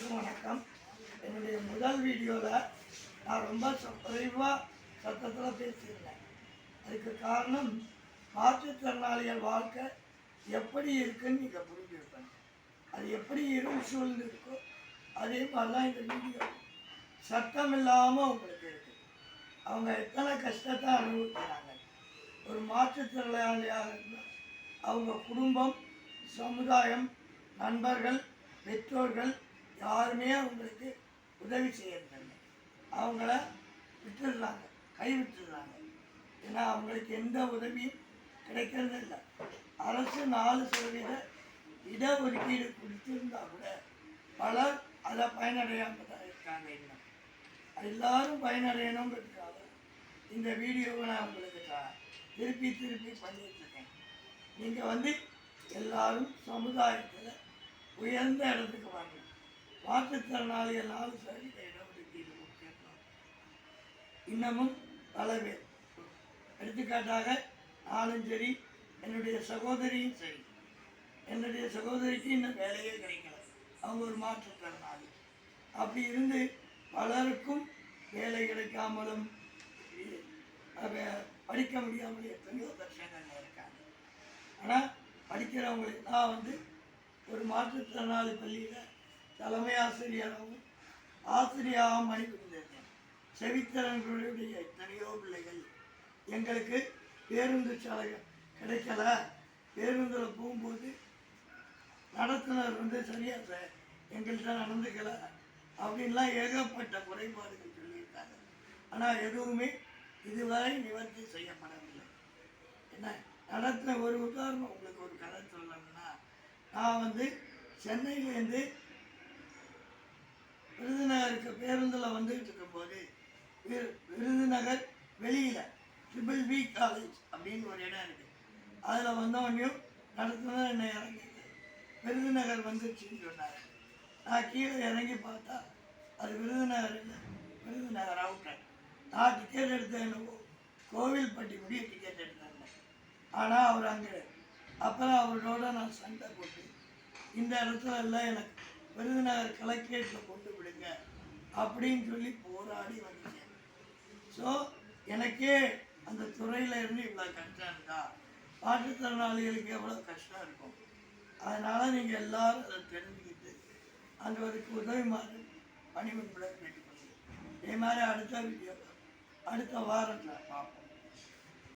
அனைவருக்கும் வணக்கம். என்னுடைய முதல் வீடியோவில் நான் ரொம்ப குறைவாக சத்தத்தில் பேசியிருந்தேன். அதுக்கு காரணம் மாற்றுத்திறனாளிகள் வாழ்க்கை எப்படி இருக்குன்னு நீங்கள் புரிஞ்சுருப்பேன். அது எப்படி இருள் சூழ்ந்து இருக்கோ அதே மாதிரி தான் இந்த வீடியோ சத்தம் இல்லாமல் உங்களுக்கு இருக்குது. அவங்க எத்தனை கஷ்டத்தை அனுபவிக்கிறாங்க. ஒரு மாற்றுத்திறனாளியாக இருந்தால் அவங்க குடும்பம், சமுதாயம், நண்பர்கள், பெற்றோர்கள் யாருமே அவங்களுக்கு உதவி செய்யறதில்லை. அவங்கள விட்டுடுறாங்க, கைவிட்டுடுறாங்க. ஏன்னா அவங்களுக்கு எந்த உதவியும் கிடைக்கிறது இல்லை. அரசு 4% இடஒதுக்கீடு கொடுத்திருந்தா கூட பலர் அதை பயனடையாமல் தான் இருக்காங்க. இன்னும் எல்லாரும் பயனடையணுங்கிறதுக்காக இந்த வீடியோவை நான் உங்களுக்கு திருப்பி பண்ணிட்டு இருக்கேன். நீங்கள் எல்லாரும் சமுதாயத்தில் உயர்ந்த இடத்துக்கு வரணும். மாற்றுத்திறனாளிகள் 4% இடஒதுக்கீடு கொடுக்கணும். இன்னமும் பல பேர், எடுத்துக்காட்டாக நானும் சரி, என்னுடைய சகோதரியும் சரி. என்னுடைய சகோதரிக்கு இன்னும் வேலையே கிடைக்கல. அவங்க ஒரு மாற்றுத்திறனாளி. அப்படி இருந்து பலருக்கும் வேலை கிடைக்காமலும் படிக்க முடியாமலும் எத்தனையோ வருஷங்கள் இருக்காங்க. ஆனால் படிக்கிறவங்களுக்கு நான் ஒரு மாற்றுத்திறனாளி பள்ளியில் தலைமை ஆசிரியராகவும் ஆசிரியராகவும் பணிபுரிந்திருக்கேன். செவித்திறன்களுடைய எத்தனையோ பிள்ளைகள் எங்களுக்கு பேருந்து சாலை கிடைக்கல, பேருந்தில் போகும்போது நடத்துனர் சரியாக எங்கள்கிட்ட நடந்துக்கலை அப்படின்லாம் ஏகப்பட்ட குறைபாடுகள் சொல்லியிருக்காங்க. ஆனால் எதுவுமே இதுவரை நிவர்த்தி செய்யப்படவில்லை. என்ன நடத்தின ஒரு உதாரணம் உங்களுக்கு ஒரு கதை சொல்லணும்னா, நான் சென்னையிலேருந்து விருதுநகருக்கு பேருந்தில் வந்துகிட்டு இருக்கும்போது விருதுநகர் வெளியில் ட்ரிபிள் காலேஜ் அப்படின்னு ஒரு இடம் இருக்குது. அதில் வந்தவனையும் நடத்துனர் என்னை இறங்கி விருதுநகர் வந்துருச்சுன்னு சொன்னார். நான் கீழே இறங்கி பார்த்தா அது விருதுநகர் இல்லை, விருதுநகர் அவுட்டர். நான் டிக்கெட் எடுத்தேன், என்னவோ கோவில்பட்டி முடிய டிக்கெட் எடுத்தேன். ஆனால் அவர் அங்கே அப்புறம் அவரோட நான் சண்டை போட்டு இந்த இடத்துல எல்லாம் எனக்கு விருதுநகர் கலெக்டரேட்டில் கொண்டு விடுங்க அப்படின்னு சொல்லி போராடி வந்துட்டேன். ஸோ எனக்கே அந்த துறையில் இருந்து இவ்வளோ கஷ்டம் இருக்கா, மாற்றுத்திறனாளிகளுக்கு எவ்வளோ கஷ்டம் இருக்கும். அதனால் நீங்கள் எல்லோரும் அதை தெரிஞ்சுக்கிட்டு அதுக்கு உதவிமாறு பணிபுரிபுடன் கேட்டுக்கொள்ளுங்கள். இதே மாதிரி அடுத்த வீடியோவில் அடுத்த வாரத்தில் பார்ப்போம்.